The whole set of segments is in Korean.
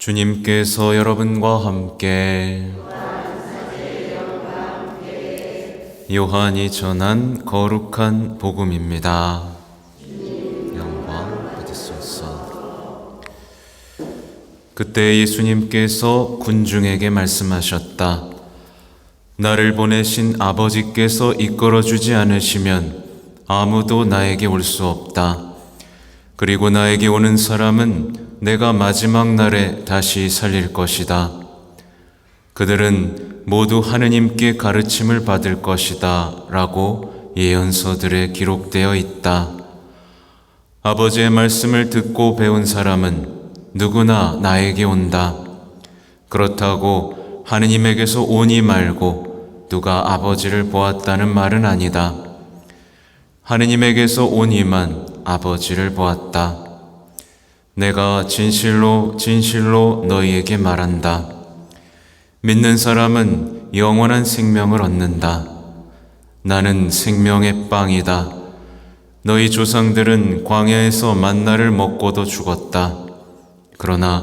주님께서 여러분과 함께 요한이 전한 거룩한 복음입니다. 영광 받으소서. 그때 예수님께서 군중에게 말씀하셨다. 나를 보내신 아버지께서 이끌어주지 않으시면 아무도 나에게 올 수 없다. 그리고 나에게 오는 사람은 내가 마지막 날에 다시 살릴 것이다. 그들은 모두 하느님께 가르침을 받을 것이다 라고 예언서들에 기록되어 있다. 아버지의 말씀을 듣고 배운 사람은 누구나 나에게 온다. 그렇다고 하느님에게서 오니 말고 누가 아버지를 보았다는 말은 아니다. 하느님에게서 오니만 아버지를 보았다. 내가 진실로 진실로 너희에게 말한다. 믿는 사람은 영원한 생명을 얻는다. 나는 생명의 빵이다. 너희 조상들은 광야에서 만나를 먹고도 죽었다. 그러나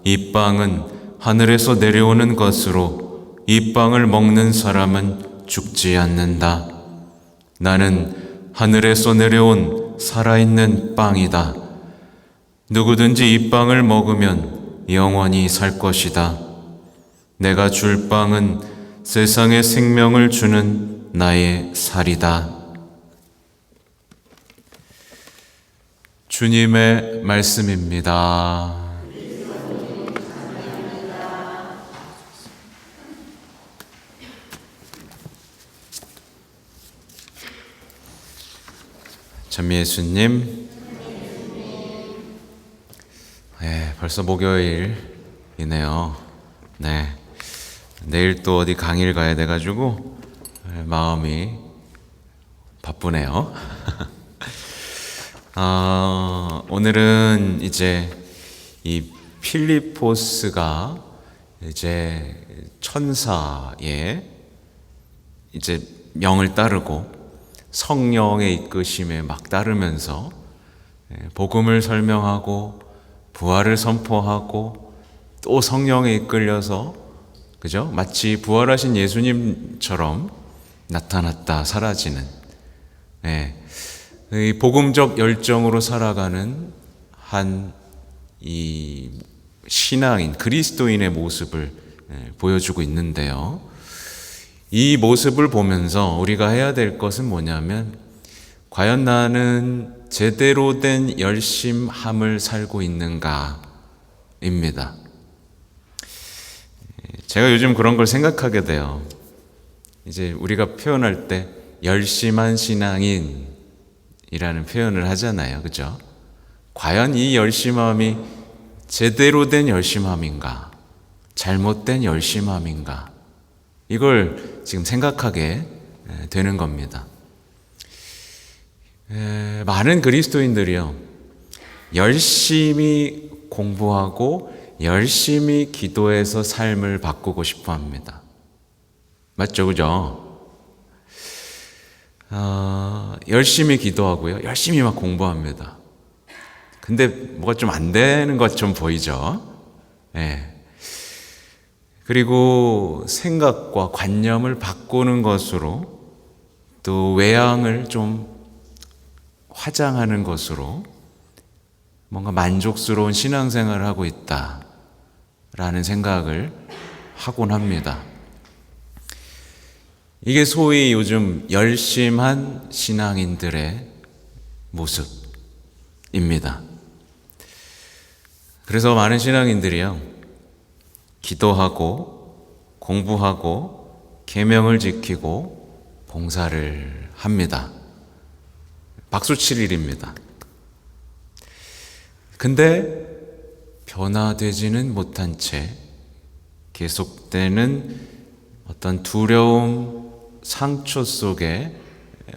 이 빵은 하늘에서 내려오는 것으로 이 빵을 먹는 사람은 죽지 않는다. 나는 하늘에서 내려온 살아있는 빵이다. 누구든지 이 빵을 먹으면 영원히 살 것이다. 내가 줄 빵은 세상에 생명을 주는 나의 살이다. 주님의 말씀입니다. 참 예수님, 벌써 목요일이네요. 내일 또 어디 강의를 가야 돼가지고 마음이 바쁘네요. 오늘은 이제 이 필리포스가 이제 천사의 이제 명을 따르고 성령의 이끄심에 막 따르면서 복음을 설명하고 부활을 선포하고 또 성령에 이끌려서 그죠? 마치 부활하신 예수님처럼 나타났다 사라지는 이 복음적 열정으로 살아가는 한 이 신앙인 그리스도인의 모습을 보여주고 있는데요. 이 모습을 보면서 우리가 해야 될 것은 뭐냐면 과연 나는 제대로 된 열심함을 살고 있는가 입니다. 제가 요즘 그런 걸 생각하게 돼요. 이제 우리가 표현할 때 열심한 신앙인이라는 표현을 하잖아요. 그죠? 과연 이 열심함이 제대로 된 열심함인가? 잘못된 열심함인가? 이걸 지금 생각하게 되는 겁니다. 많은 그리스도인들이요, 열심히 공부하고 열심히 기도해서 삶을 바꾸고 싶어 합니다. 맞죠? 그죠? 열심히 기도하고요, 열심히 막 공부합니다. 근데 뭐가 좀 안 되는 것처럼 보이죠? 그리고 생각과 관념을 바꾸는 것으로 또 외양을 좀 화장하는 것으로 뭔가 만족스러운 신앙생활을 하고 있다라는 생각을 하곤 합니다. 이게 소위 요즘 열심한 신앙인들의 모습입니다. 그래서 많은 신앙인들이요, 기도하고 공부하고 계명을 지키고 봉사를 합니다. 박수칠 일입니다. 근데 변화되지는 못한 채 계속되는 어떤 두려움, 상처 속에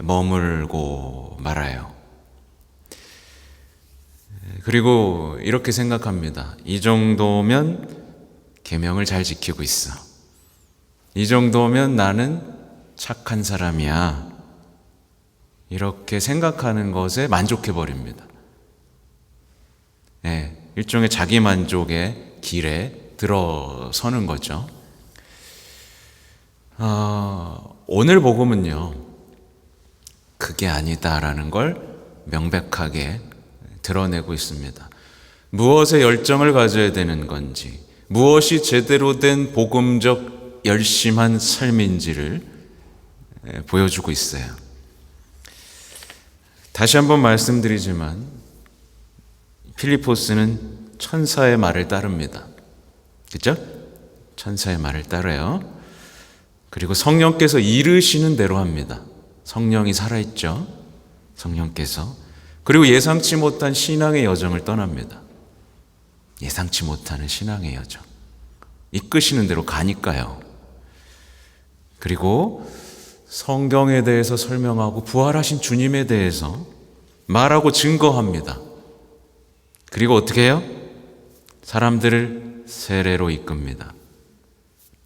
머물고 말아요. 그리고 이렇게 생각합니다. 이 정도면 계명을 잘 지키고 있어. 이 정도면 나는 착한 사람이야. 이렇게 생각하는 것에 만족해버립니다. 일종의 자기 만족에 길에 들어서는 거죠. 오늘 복음은요, 그게 아니다라는 걸 명백하게 드러내고 있습니다. 무엇에 열정을 가져야 되는 건지, 무엇이 제대로 된 복음적 열심한 삶인지를 보여주고 있어요. 다시 한번 말씀드리지만 필리포스는 천사의 말을 따릅니다. 그렇죠? 천사의 말을 따라요. 그리고 성령께서 이르시는 대로 합니다. 성령이 살아있죠. 성령께서. 그리고 예상치 못한 신앙의 여정을 떠납니다. 예상치 못하는 신앙의 여정. 이끄시는 대로 가니까요. 그리고 성경에 대해서 설명하고 부활하신 주님에 대해서 말하고 증거합니다. 그리고 어떻게 해요? 사람들을 세례로 이끕니다.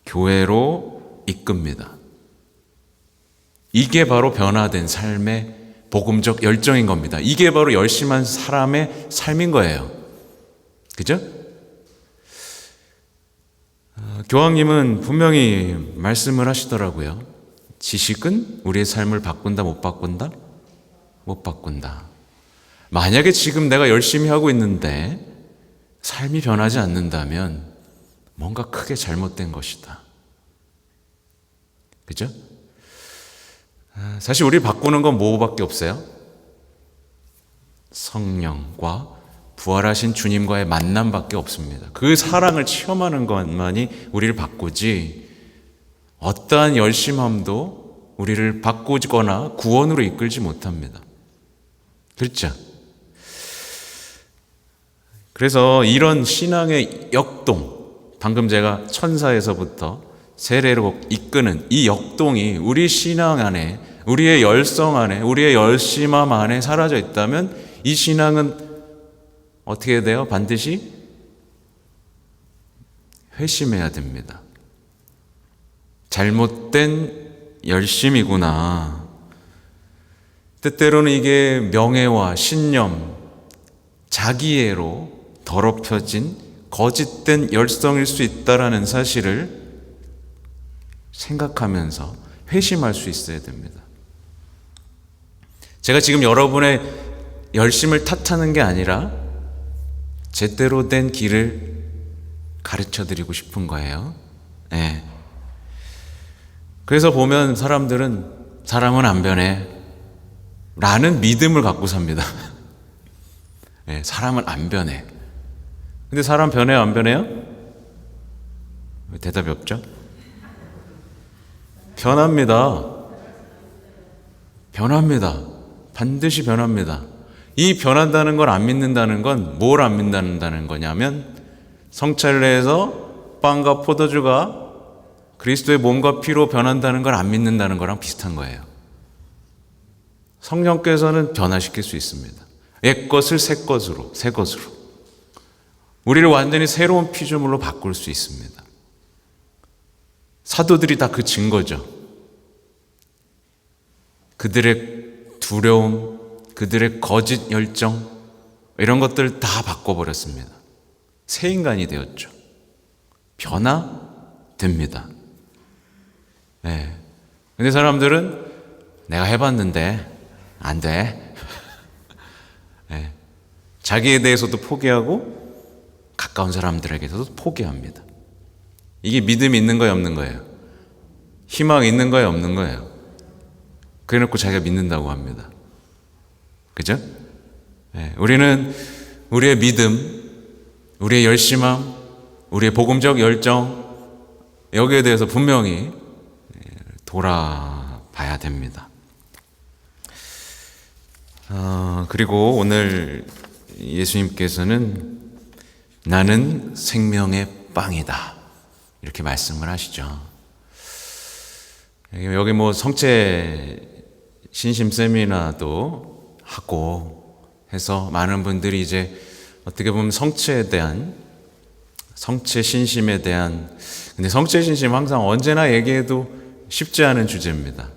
교회로 이끕니다. 이게 바로 변화된 삶의 복음적 열정인 겁니다. 이게 바로 열심한 사람의 삶인 거예요. 그죠? 교황님은 분명히 말씀을 하시더라고요. 지식은 우리의 삶을 바꾼다, 못 바꾼다? 못 바꾼다. 만약에 지금 내가 열심히 하고 있는데 삶이 변하지 않는다면 뭔가 크게 잘못된 것이다. 그죠? 사실 우리 바꾸는 건 뭐밖에 없어요? 성령과 부활하신 주님과의 만남밖에 없습니다. 그 사랑을 체험하는 것만이 우리를 바꾸지, 어떠한 열심함도 우리를 바꾸거나 구원으로 이끌지 못합니다. 그렇죠? 그래서 이런 신앙의 역동, 방금 제가 천사에서부터 세례로 이끄는 이 역동이 우리 신앙 안에, 우리의 열성 안에, 우리의 열심함 안에 사라져 있다면 이 신앙은 어떻게 돼요? 반드시 회심해야 됩니다. 잘못된 열심이구나. 때때로는 이게 명예와 신념, 자기애로 더럽혀진 거짓된 열성일 수 있다라는 사실을 생각하면서 회심할 수 있어야 됩니다. 제가 지금 여러분의 열심을 탓하는 게 아니라 제대로 된 길을 가르쳐 드리고 싶은 거예요. 네. 그래서 보면 사람은 안 변해 라는 믿음을 갖고 삽니다. 네, 사람은 안 변해. 근데 사람 변해요, 안 변해요? 왜 대답이 없죠? 변합니다. 변합니다. 반드시 변합니다. 이 변한다는 걸 안 믿는다는 건 뭘 안 믿는다는 거냐면 성찬례에서 빵과 포도주가 그리스도의 몸과 피로 변한다는 걸 안 믿는다는 거랑 비슷한 거예요. 성령께서는 변화시킬 수 있습니다. 옛것을 새 것으로 우리를 완전히 새로운 피조물로 바꿀 수 있습니다. 사도들이 다 그 증거죠. 그들의 두려움, 그들의 거짓 열정, 이런 것들 다 바꿔버렸습니다. 새 인간이 되었죠. 변화됩니다. 네. 근데 사람들은 내가 해봤는데 안 돼. 네. 자기에 대해서도 포기하고 가까운 사람들에게서도 포기합니다. 이게 믿음이 있는 거예요, 없는 거예요? 희망이 있는 거예요, 없는 거예요? 그래놓고 자기가 믿는다고 합니다. 그죠? 네, 우리는 우리의 믿음, 우리의 열심함, 우리의 복음적 열정, 여기에 대해서 분명히 돌아봐야 됩니다. 그리고 오늘 예수님께서는 나는 생명의 빵이다, 이렇게 말씀을 하시죠. 여기 뭐 성체 신심 세미나도 하고 해서 많은 분들이 이제 어떻게 보면 성체 신심에 대한, 근데 성체 신심 항상 언제나 얘기해도 쉽지 않은 주제입니다.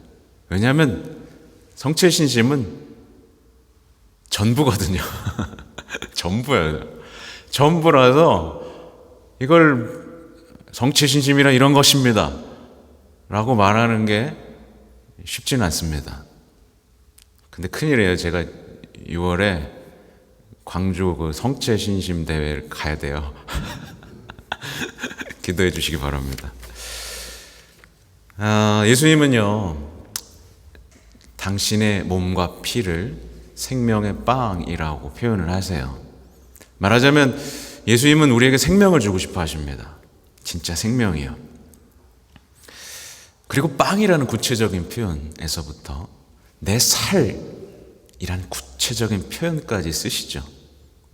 왜냐하면 성체 신심은 전부거든요. 전부예요. 전부라서 이걸 성체신심이란 이런 것입니다 라고 말하는 게 쉽지는 않습니다. 근데 큰일이에요. 제가 6월에 광주 그 성체신심 대회를 가야 돼요. 기도해 주시기 바랍니다. 예수님은요, 당신의 몸과 피를 생명의 빵이라고 표현을 하세요. 말하자면 예수님은 우리에게 생명을 주고 싶어 하십니다. 진짜 생명이요. 그리고 빵이라는 구체적인 표현에서부터 내 살이라는 구체적인 표현까지 쓰시죠.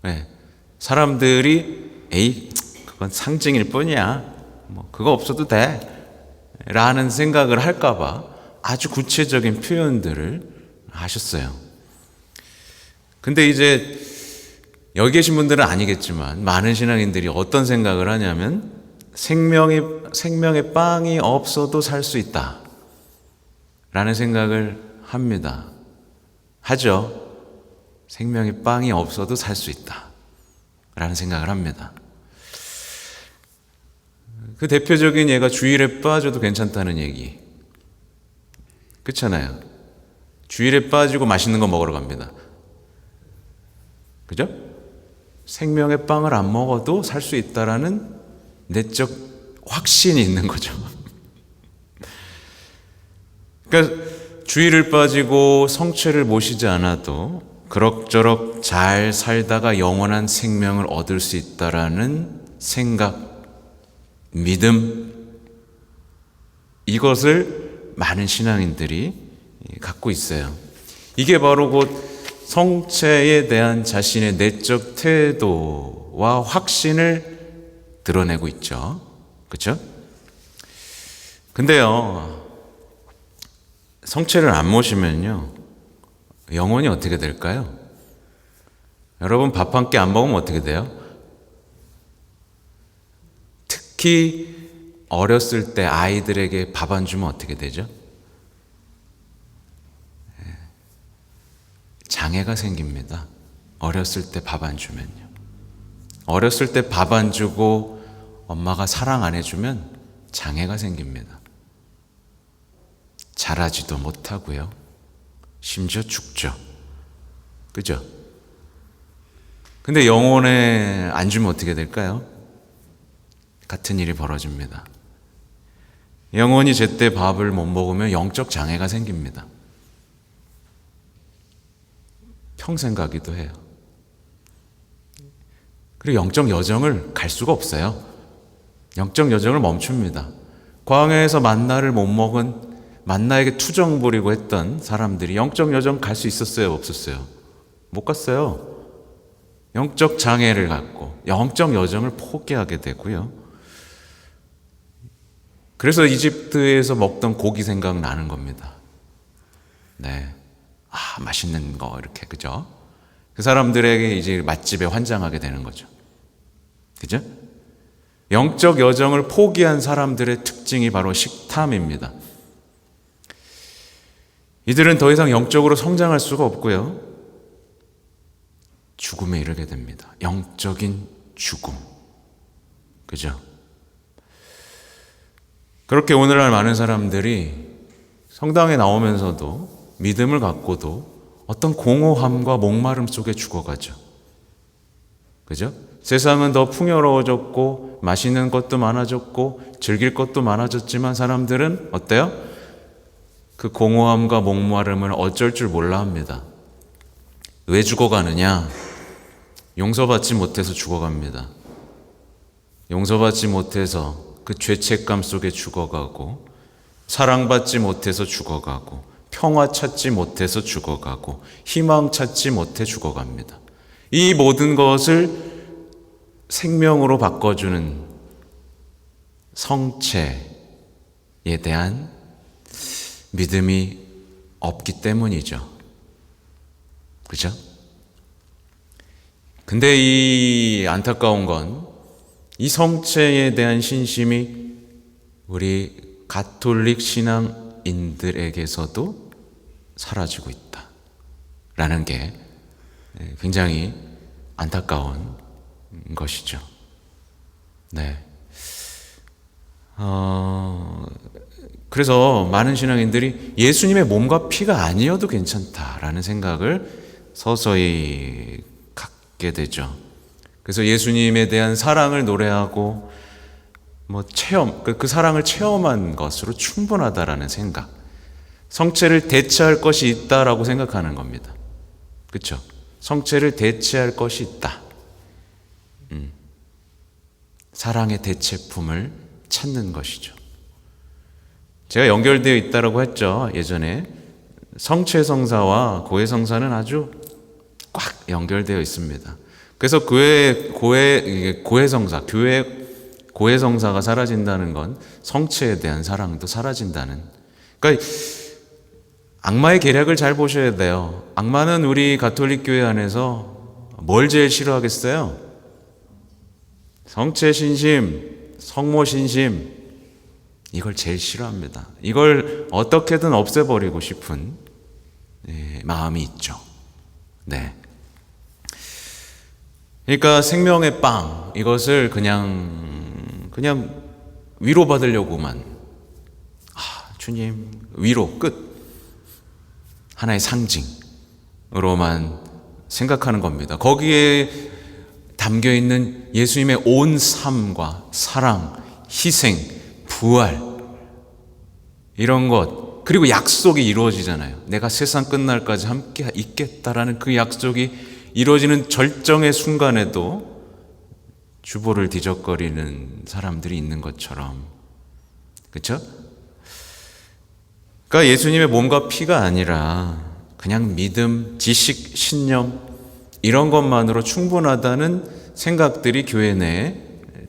네. 사람들이 에이 그건 상징일 뿐이야, 뭐 그거 없어도 돼 라는 생각을 할까봐 아주 구체적인 표현들을 하셨어요. 근데 이제 여기 계신 분들은 아니겠지만 많은 신앙인들이 어떤 생각을 하냐면 생명의 빵이 없어도 살 수 있다 라는 생각을 합니다. 하죠. 생명의 빵이 없어도 살 수 있다 라는 생각을 합니다. 그 대표적인 예가 주일에 빠져도 괜찮다는 얘기. 그렇잖아요. 주일에 빠지고 맛있는 거 먹으러 갑니다. 그죠? 생명의 빵을 안 먹어도 살 수 있다라는 내적 확신이 있는 거죠. 그러니까 주일을 빠지고 성체를 모시지 않아도 그럭저럭 잘 살다가 영원한 생명을 얻을 수 있다라는 생각, 믿음, 이것을 많은 신앙인들이 갖고 있어요. 이게 바로 곧 성체에 대한 자신의 내적 태도와 확신을 드러내고 있죠. 그렇죠? 근데요, 성체를 안 모시면요, 영혼이 어떻게 될까요? 여러분 밥 한 끼 안 먹으면 어떻게 돼요? 특히 어렸을 때 아이들에게 밥 안 주면 어떻게 되죠? 장애가 생깁니다. 어렸을 때 밥 안 주면요. 어렸을 때 밥 안 주고 엄마가 사랑 안 해주면 장애가 생깁니다. 자라지도 못하고요. 심지어 죽죠. 그죠? 근데 영혼에 안 주면 어떻게 될까요? 같은 일이 벌어집니다. 영혼이 제때 밥을 못 먹으면 영적 장애가 생깁니다. 평생 가기도 해요. 그리고 영적 여정을 갈 수가 없어요. 영적 여정을 멈춥니다. 광야에서 만나를 못 먹은, 만나에게 투정 부리고 했던 사람들이 영적 여정 갈 수 있었어요, 없었어요? 못 갔어요. 영적 장애를 갖고 영적 여정을 포기하게 되고요. 그래서 이집트에서 먹던 고기 생각나는 겁니다. 네. 맛있는 거, 이렇게, 그죠? 그 사람들에게 이제 맛집에 환장하게 되는 거죠. 그죠? 영적 여정을 포기한 사람들의 특징이 바로 식탐입니다. 이들은 더 이상 영적으로 성장할 수가 없고요. 죽음에 이르게 됩니다. 영적인 죽음. 그죠? 그렇게 오늘날 많은 사람들이 성당에 나오면서도 믿음을 갖고도 어떤 공허함과 목마름 속에 죽어가죠. 그죠? 세상은 더 풍요로워졌고 맛있는 것도 많아졌고 즐길 것도 많아졌지만 사람들은 어때요? 그 공허함과 목마름을 어쩔 줄 몰라 합니다. 왜 죽어가느냐? 용서받지 못해서 죽어갑니다. 용서받지 못해서 그 죄책감 속에 죽어가고, 사랑받지 못해서 죽어가고, 평화 찾지 못해서 죽어가고, 희망 찾지 못해 죽어갑니다. 이 모든 것을 생명으로 바꿔주는 성체에 대한 믿음이 없기 때문이죠. 그죠? 근데 이 안타까운 건 이 성체에 대한 신심이 우리 가톨릭 신앙인들에게서도 사라지고 있다라는 게 굉장히 안타까운 것이죠. 네. 그래서 많은 신앙인들이 예수님의 몸과 피가 아니어도 괜찮다라는 생각을 서서히 갖게 되죠. 그래서 예수님에 대한 사랑을 노래하고 그 사랑을 체험한 것으로 충분하다라는 생각, 성체를 대체할 것이 있다라고 생각하는 겁니다. 그렇죠? 성체를 대체할 것이 있다. 사랑의 대체품을 찾는 것이죠. 제가 연결되어 있다라고 했죠. 예전에 성체성사와 고해성사는 아주 꽉 연결되어 있습니다. 그래서 고해성사, 교회 고해성사가 사라진다는 건 성체에 대한 사랑도 사라진다는. 그러니까 악마의 계략을 잘 보셔야 돼요. 악마는 우리 가톨릭 교회 안에서 뭘 제일 싫어하겠어요? 성체 신심, 성모 신심, 이걸 제일 싫어합니다. 이걸 어떻게든 없애버리고 싶은 마음이 있죠. 네. 그러니까 생명의 빵, 이것을 그냥 위로받으려고만, 주님, 위로, 끝. 하나의 상징으로만 생각하는 겁니다. 거기에 담겨 있는 예수님의 온 삶과 사랑, 희생, 부활, 이런 것, 그리고 약속이 이루어지잖아요. 내가 세상 끝날까지 함께 있겠다라는 그 약속이 이루어지는 절정의 순간에도 주보를 뒤적거리는 사람들이 있는 것처럼. 그렇죠? 그러니까 예수님의 몸과 피가 아니라 그냥 믿음, 지식, 신념, 이런 것만으로 충분하다는 생각들이 교회 내에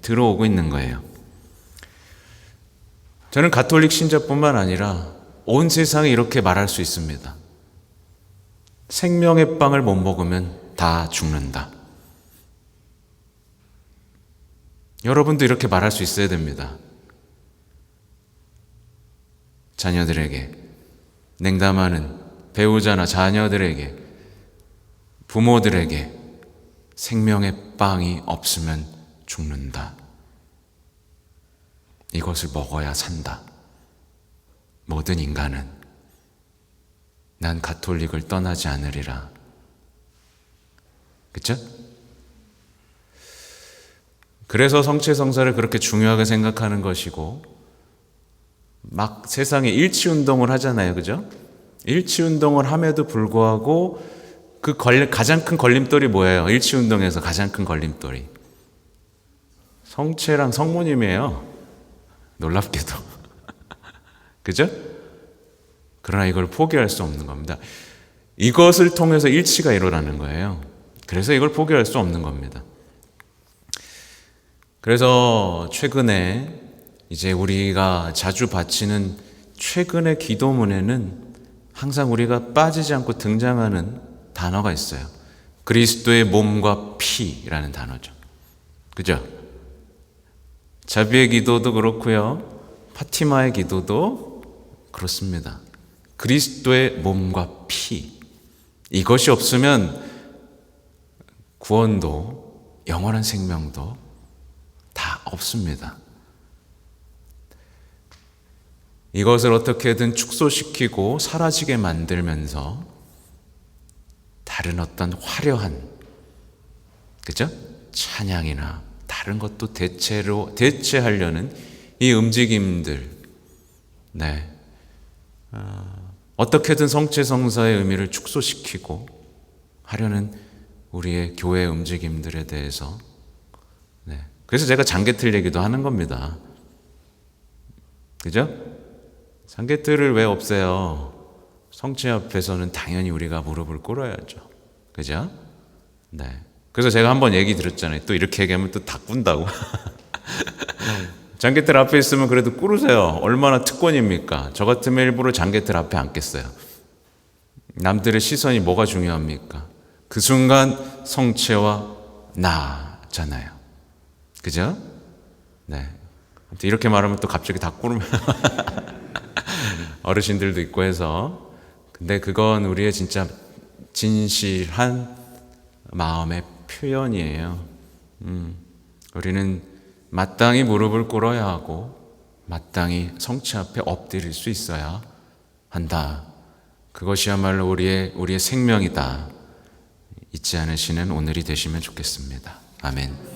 들어오고 있는 거예요. 저는 가톨릭 신자뿐만 아니라 온 세상에 이렇게 말할 수 있습니다. 생명의 빵을 못 먹으면 다 죽는다. 여러분도 이렇게 말할 수 있어야 됩니다. 자녀들에게, 냉담하는 배우자나 자녀들에게, 부모들에게 생명의 빵이 없으면 죽는다. 이것을 먹어야 산다. 모든 인간은 난 가톨릭을 떠나지 않으리라. 그쵸? 그래서 성체성사를 그렇게 중요하게 생각하는 것이고, 막 세상에 일치운동을 하잖아요. 그죠? 일치운동을 함에도 불구하고 가장 큰 걸림돌이 뭐예요? 일치운동에서 가장 큰 걸림돌이 성체랑 성모님이에요. 놀랍게도. 그죠? 그러나 이걸 포기할 수 없는 겁니다. 이것을 통해서 일치가 일어나는 거예요. 그래서 이걸 포기할 수 없는 겁니다. 그래서 최근에 이제 우리가 자주 바치는 최근의 기도문에는 항상 우리가 빠지지 않고 등장하는 단어가 있어요. 그리스도의 몸과 피라는 단어죠. 그죠? 자비의 기도도 그렇고요. 파티마의 기도도 그렇습니다. 그리스도의 몸과 피. 이것이 없으면 구원도 영원한 생명도 다 없습니다. 이것을 어떻게든 축소시키고 사라지게 만들면서 다른 어떤 화려한, 그죠? 찬양이나 다른 것도 대체하려는 이 움직임들, 네. 어떻게든 성체성사의 의미를 축소시키고 하려는 우리의 교회 움직임들에 대해서, 네. 그래서 제가 장개틀 얘기도 하는 겁니다. 그죠? 장개틀을 왜 없애요? 성체 앞에서는 당연히 우리가 무릎을 꿇어야죠. 그죠? 네. 그래서 제가 한번 얘기 드렸잖아요. 또 이렇게 얘기하면 또 다 꾼다고. 장개틀 앞에 있으면 그래도 꿇으세요. 얼마나 특권입니까? 저 같으면 일부러 장개틀 앞에 앉겠어요. 남들의 시선이 뭐가 중요합니까? 그 순간 성체와 나잖아요. 그죠? 네. 이렇게 말하면 또 갑자기 다 꿇으면 어르신들도 있고 해서. 근데 그건 우리의 진짜 진실한 마음의 표현이에요. 우리는 마땅히 무릎을 꿇어야 하고 마땅히 성취 앞에 엎드릴 수 있어야 한다. 그것이야말로 우리의 생명이다. 잊지 않으시는 오늘이 되시면 좋겠습니다. 아멘.